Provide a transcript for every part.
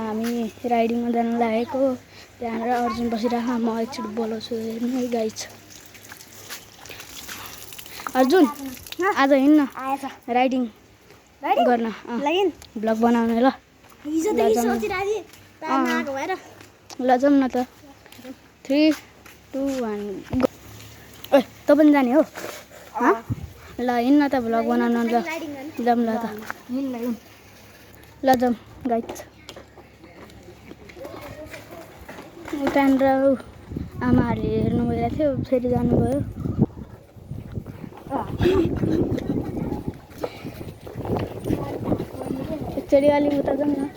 हामी राइडिङमा जान लागेको। त्यहाँनिर अर्जुन बसिरहेको म एकचोटि बोलाउँछु हेर्नु है गाइस। अर्जुन आज हिँड्न राइडिङ गर्न भ्लग बनाउने ल। ल जाउँ न त 3 2 1 ओ तँ पनि जाने हो ल हिँड्न त भ्लग बनाउन ल जाउँ ल त ल जाउँ गाइस। त्यहाँनिर आमाहरूले हेर्नु गइरहेको थियो फेरि जानुभयो। एकचोटि अलिक उता जाउँ न।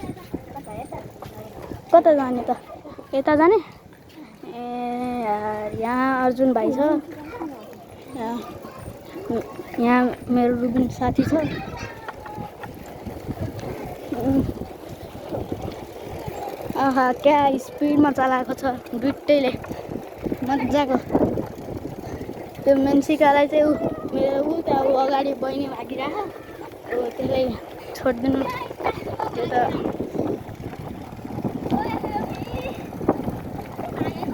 कता जाने त? यता जाने? ए यार यहाँ अर्जुन भाइ छ, यहाँ मेरो रुबिन साथी छ। आहा क्या स्पिडमा चलाएको छ दुइटैले मजाको। त्यो मेन्सिकालाई चाहिँ मेरो त्यहाँ अगाडि बहिनी भागिरहेको त्यसलाई छोडिदिनु। त्यो त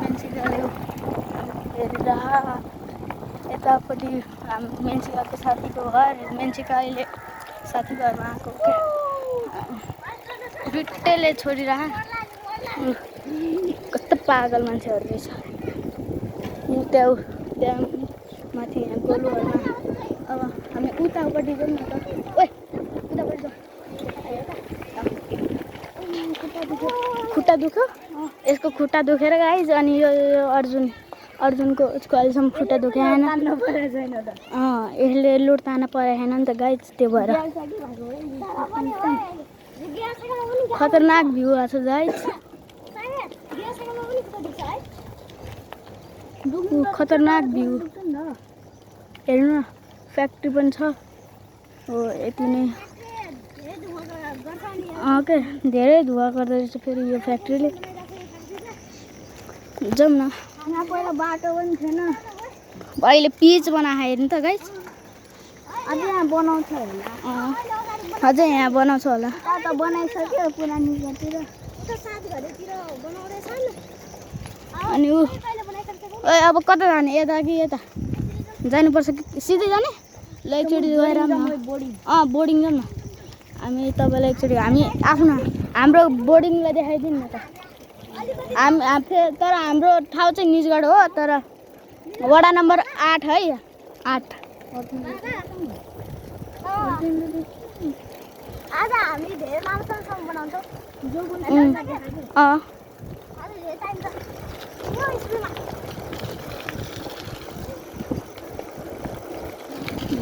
मेन्सिकाले हेरिरह यतापट्टि मेन्सिकाको साथीको घर। मेन्सिका अहिले साथीघरमा आएको दुइटैले छोडिरह। कस्तो पागल मान्छेहरू रहेछ। त्यहाँ माथि यहाँ गोलुहरूमा। अब हामी उतापट्टि जाउँ न त। ओइ उतापट्टि जाउँ। खुट्टा दुख्यो यसको खुट्टा दुखेर गाइस। अनि यो अर्जुनको अहिलेसम्म खुट्टा दुखेन। यसले लुट तान्न परेन नि त गाइस, त्यो भएर खतरनाक भ्यू आएको छ गाइस। खतरनाक भ्यू हेर्नु न। फ्याक्ट्री पनि छ हो यति नै। के धेरै धुवा गर्दो रहेछ फेरि यो फ्याक्ट्रीले। जाउँ न। पहिला बाटो पनि थिएन, अहिले पिच बनाएको हेर्नु त गाइस। अझै यहाँ बनाउँछ होला। अझै यहाँ बनाउँछ होला। त बनाइसक्यो पुरानीतिर। अनि ओए अब कता जाने? यता कि यता जानुपर्छ कि सिधै जाने? ल एकचोटि गएर बोर्डिङ जाउँ न। हामी तपाईँलाई एकचोटि हाम्रो बोर्डिङलाई देखाइदिउँ न त। तर हाम्रो ठाउँ चाहिँ निजगढ हो, तर वडा नम्बर 8 है 8। आज हामी धेरै लामोसम्म बनाउँछौँ।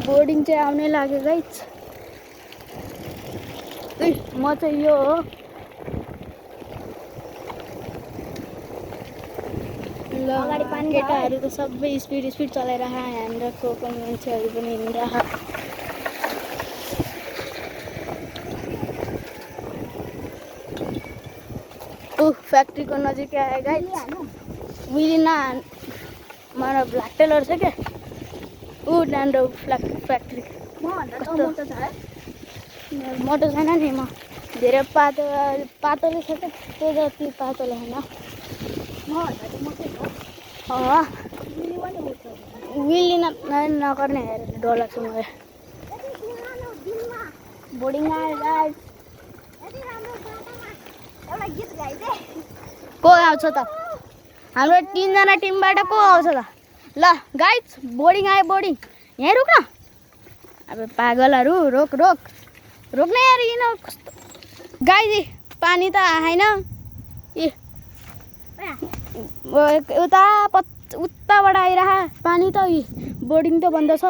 बोर्डिङ चाहिँ आउनै लाग्यो गाइस। म चाहिँ यो हो। ल केटाहरू त सबै स्पिड चलाइरह। यहाँनिर को मान्छेहरू पनि हिँडिरह। फ्याक्ट्रीको नजिक आयो गाइस। मिलिना मलाई ब्ल्याक टेलर छ क्या त्यहाँनिर फ्याक्ट्री। मोटो छैन नि, म धेरै पातलो छ क्या, त्यो जति पातलो होइन। मिलिना नगर्ने हेरेर डर लाग्छ मलाई। बोर्डिङ आयो गाइस। को आउँछ त? हाम्रो 3 जना टिमबाट को आउँछ त? ल गाइस बोर्डिङ आयो। बोर्डिङ यहीँ रोक्न। अब पागलहरू रोक्ने यार। किन कस्तो गाइस पानी त आएन। उताबाट आइरह पानी त। बोर्डिङ त बन्द छ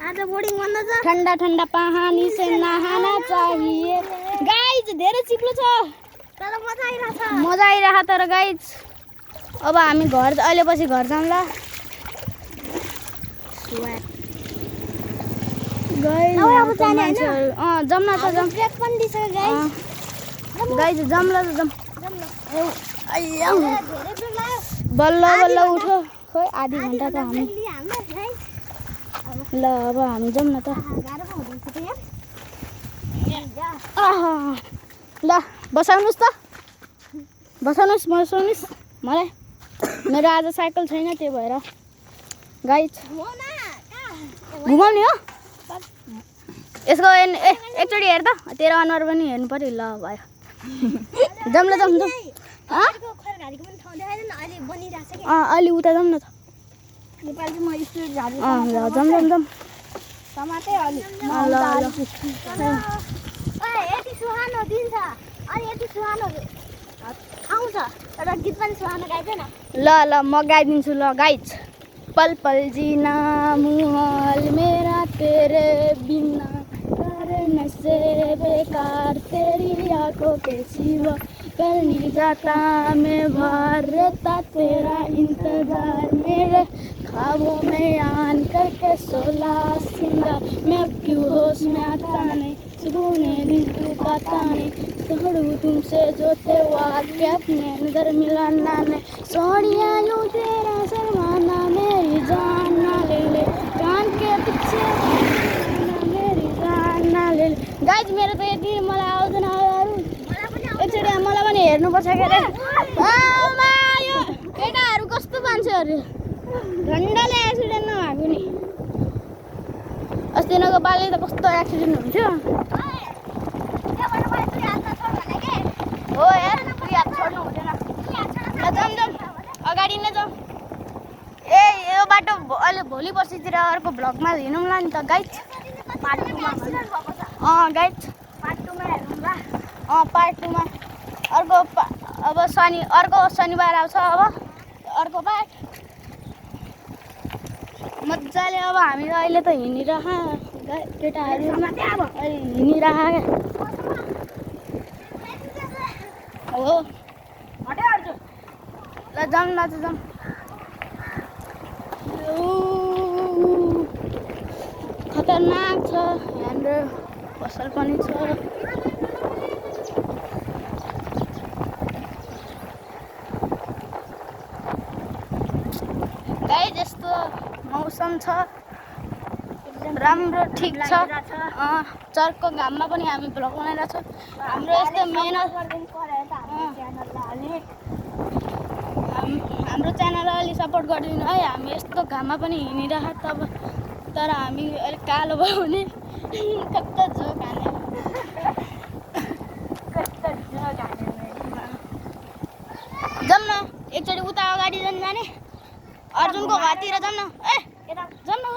आज। बोर्डिङ बन्द छ। ठन्डा ठन्डा पानी से नहाना चाहिए गाइस। धेरै चिप्लो छ तर मजा आइरह तर गाइस। अब हामी घर अहिले पछि घर जाऊँ ल गाइस। जाऊँ न त जाऊँ। ब्रेक पनि दिसक्यो गाइस। जाऊँ ल जाऊँ। बल्ल बल्ल उठो खोइ आधी घन्टा त हामी। ल अब हामी जाऊँ न त। ल बसाउनुहोस् मलाई मेरो आज साइकल छैन त्यही भएर गाइज घुमाउने हो यसको एकचोटि हेर त तेरो अनुहार पनि हेर्नु पर्यो ल भयो जाउँ ल अहिले उता जाउँ न त जाउँ ल म गाइदिन्छु ल गाइज पल पल जीना मुहाल मेरा तेरे बिना करने से बेकार तेरी आंखों के सिवा कर नहीं जाता मैं बाहर रहता तेरा इंतजार मेरे ख्वाबों में आन करके सोला सिंगार मैं क्यों होश में आता नहीं सुकून दिल को पाता नहीं तोड़ू तुमसे जो थे वाक्य अपने अंदर मिलाना नहीं सोनिया यूं तेरा शर्माना मेरी जान ना ले ले कान के पीछे मेरी जान ना ले ले गाइज मेरो त यति मलाई आउँदैन एकचोटि मलाई पनि हेर्नुपर्छ के अरे यो केटाहरू कस्तो मान्छेहरू झन्डाले एक्सिडेन्ट नभएको नि अस्ति नको पालि त कस्तो एक्सिडेन्ट हुन्थ्यो हो यार तु याद छोड्नु हुँदैन जाउँ अगाडि नै जाउँ ए यो बाटो अहिले भोलि पर्सितिर अर्को भ्लगमा हिँडौँ ल नि त गाइज पार्ट 2 मा गाइज पार्ट 2 मा हेरौँ ल पार्ट 2 मा अर्को शनिबार आउँछ अब अर्को पार्ट मजाले अब हामी अहिले त हिँडिरह केटाहरू हिँडिरह हो ल जाउँ न त जाउँ खतरनाक छ यहाँनिर पसल पनि छ गाइज यस्तो मौसम छ राम्रो ठिक छ चर्को घाममा पनि हामी भ्लग बनाइरहेको छौँ हाम्रो यस्तो मेहनत हाम्रो च्यानललाई अलि सपोर्ट गरिदिनु है हामी यस्तो घाममा पनि हिँडिरहेको तब तर हामी अलिक कालो भयो भने कस्तो झोक हाने जाउँ न एकचोटि उता अगाडि जाने अर्जुनको घरतिर जाउँ न जाउँ न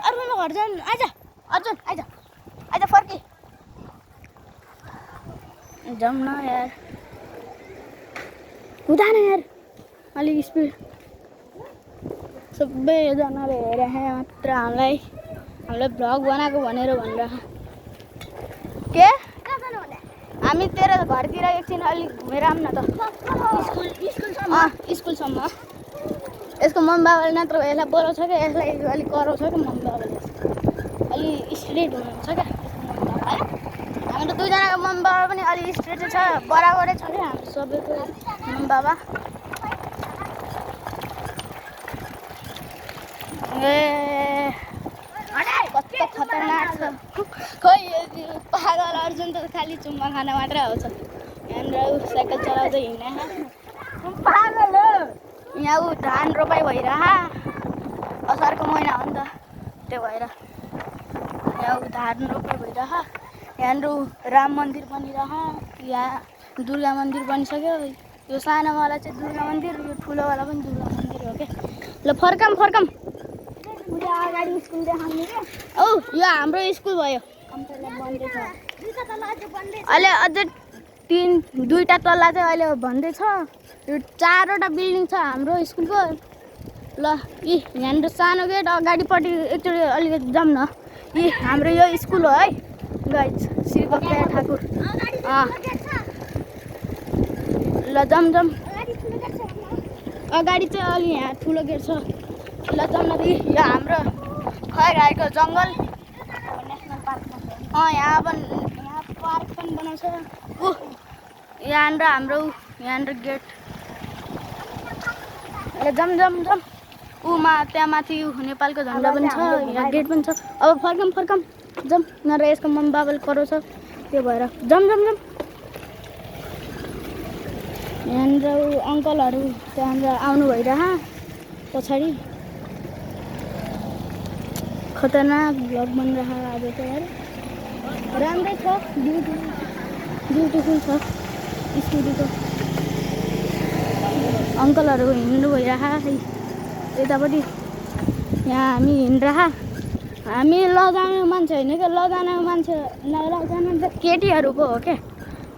अर्जुनको घर जाउँ आइज अर्जुन आइज फर्की जाउँ न यार हुँदैन यार अलिक स्पिड सबैजनाले हेरे मात्र हामीलाई भ्लग बनाएको भनेर भनिरह के हामी तेरो घरतिर एकछिन अलिक घुमेर आऊँ न त स्कुलसम्म यसको मम्मी बाबाले नत्र यसलाई बोलाउँछ क्या यसलाई अलिक कराउँछ क्या मम्मी बाबाले अलि स्ट्रेट हुनुहुन्छ क्या हाम्रो दुईजनाको मम्मी बाबा पनि अलि स्ट्रेटै छ बराबरै छ क्या हाम्रो सबैको मम्मी बाबा कस्तो खतरनाक छ खोइ पागल अर्जुन त खालि चुम्मा खाना मात्रै आउँछ यहाँनिर साइकल चलाउँदै हिँड्ने पागल हो यहाँ ऊ धान रोपाइ भइरह असारको महिना हो नि त त्यो भएर यहाँ ऊ धान रोपाइ भइरह यहाँनिर राम मन्दिर बनिरह यहाँ दुर्गा मन्दिर बनिसक्यो यो सानोवाला चाहिँ दुर्गा मन्दिर यो ठुलोवाला पनि दुर्गा मन्दिर हो क्या ल फर्कम अगाडि स्कुल देखाउने क्या औ यो हाम्रो स्कुल भयो अहिले अझै दुईवटा तल्ला चाहिँ अहिले भन्दैछ यो 4वटा बिल्डिङ छ हाम्रो स्कुलको ल यहाँनिर सानो गेट अगाडिपट्टि एकचोटि अलिकति जाउँ न हाम्रो यो स्कुल हो है गाइज श्री बक्या ठाकुर ल जाउँ अगाडि चाहिँ अलि यहाँ ठुलो गेट छ ल जाउँ न यो हाम्रो खैरायोको जङ्गल नेसनल पार्कमा यहाँ पार्क पनि बनाउँछ यहाँनिर यहाँनिर गेट ल जाउँ त्यहाँ माथि नेपालको झन्डा पनि छ यहाँ गेट पनि छ अब फर्कम जाउँ नर यसको मम्मी बाबाले कराउँछ त्यो भएर जाउँ यहाँनिर अङ्कलहरू त्यहाँनिर आउनु भइरह पछाडि खतरनाक भ्लग बनिरह आज त यार राम्रै छ ब्युटिफुल छ स्टुडियोको अङ्कलहरू हिँड्नु भइरह यतापट्टि यहाँ हामी हिँडिरह हामी लजाउने मान्छे होइन क्या लजाने मान्छे नलजाने त केटीहरू पो हो क्या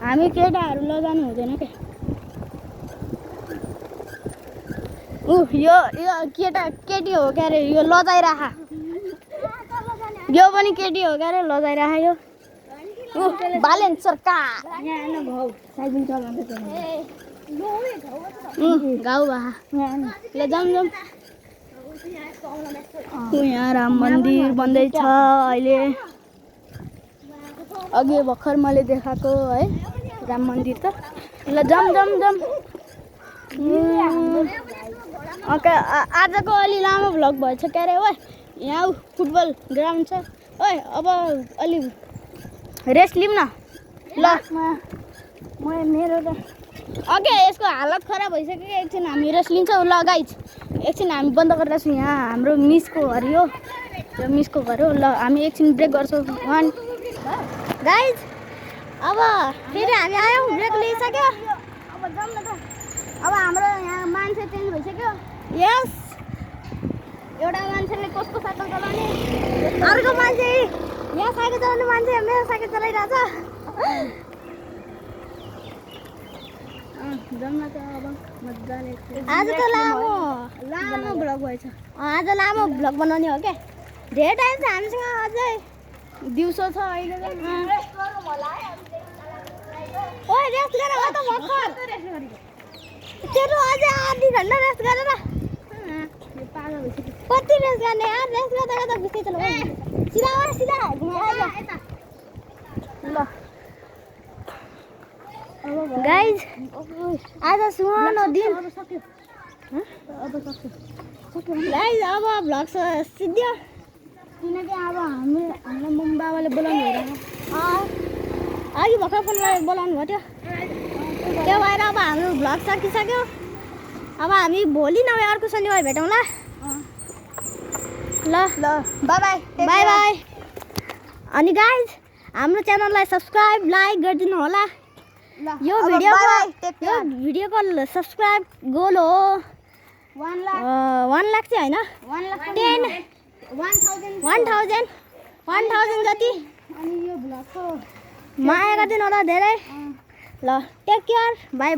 हामी केटाहरू लजानु हुँदैन क्या यो केटी हो क्या अरे यो लजाइराख यो पनि केटी हो क्या अरे लजाइराख यो बालेन सरकार गाउँ भा ल जाउँ यहाँ राम मन्दिर बन्दैछ अहिले अघि भर्खर मैले देखाएको है राम मन्दिर त ल जाउँ आजको अलि लामो भ्लग भएछ क्या अरे ओ यहाँ फुटबल ग्राउन्ड छ ओए अब अलि रेस्ट लिऊँ न ल मेरो त ओके यसको हालत खराब भइसक्यो एकछिन हामी रेस्ट लिन्छौँ ल गाइज एकछिन हामी बन्द गरिरहेछौँ यहाँ हाम्रो मिसको घर यो मिसको घर हो ल हामी एकछिन ब्रेक गर्छौँ गाइज अब फेरि हामी आयौँ ब्रेक लिइसक्यो अब जाउँ न त अब हाम्रो यहाँ मान्छे चेन्ज भइसक्यो यस एउटा मान्छेले कसको साइकल चलाउने अर्को मान्छे यहाँ साइकल चलाउने मान्छे मेरो साइकल चलाइरहेछ जाउँ न त अब मजाले आज त लामो भ्लग भएछ आज लामो भ्लग बनाउने हो क्या धेरै टाइम छ हामीसँग अझै दिउँसो छ अहिले ओए रेस्ट गर त भर्खर तेरो अझै आधी घन्टा रेस्ट गरेर कति रेस्ट गर्ने यार रेस्ट गर्दा बिस्दै चल सिधा घुमाएर ल गाइज आज सुहानो दिन गाइज अब भ्लग सिद्धियो किनकि अब हाम्रो मम्मी बाबाले बोलाउनु भइरहेको अघि भर्खर फोनलाई बोलाउनु भयो त्यो भएर अब हाम्रो भ्लग सकिसक्यो अब हामी भोलि नभए अर्को शनिबार भेटौँ ल बाई अनि गाइज हाम्रो च्यानललाई सब्सक्राइब लाइक गरिदिनु होला यो भिडियोको सब्सक्राइब गोल हो 1 लाख चाहिँ होइन 1000 जति अनि यो भ्लगको माया गरिदिनु होला धेरै ल टेक केयर बाई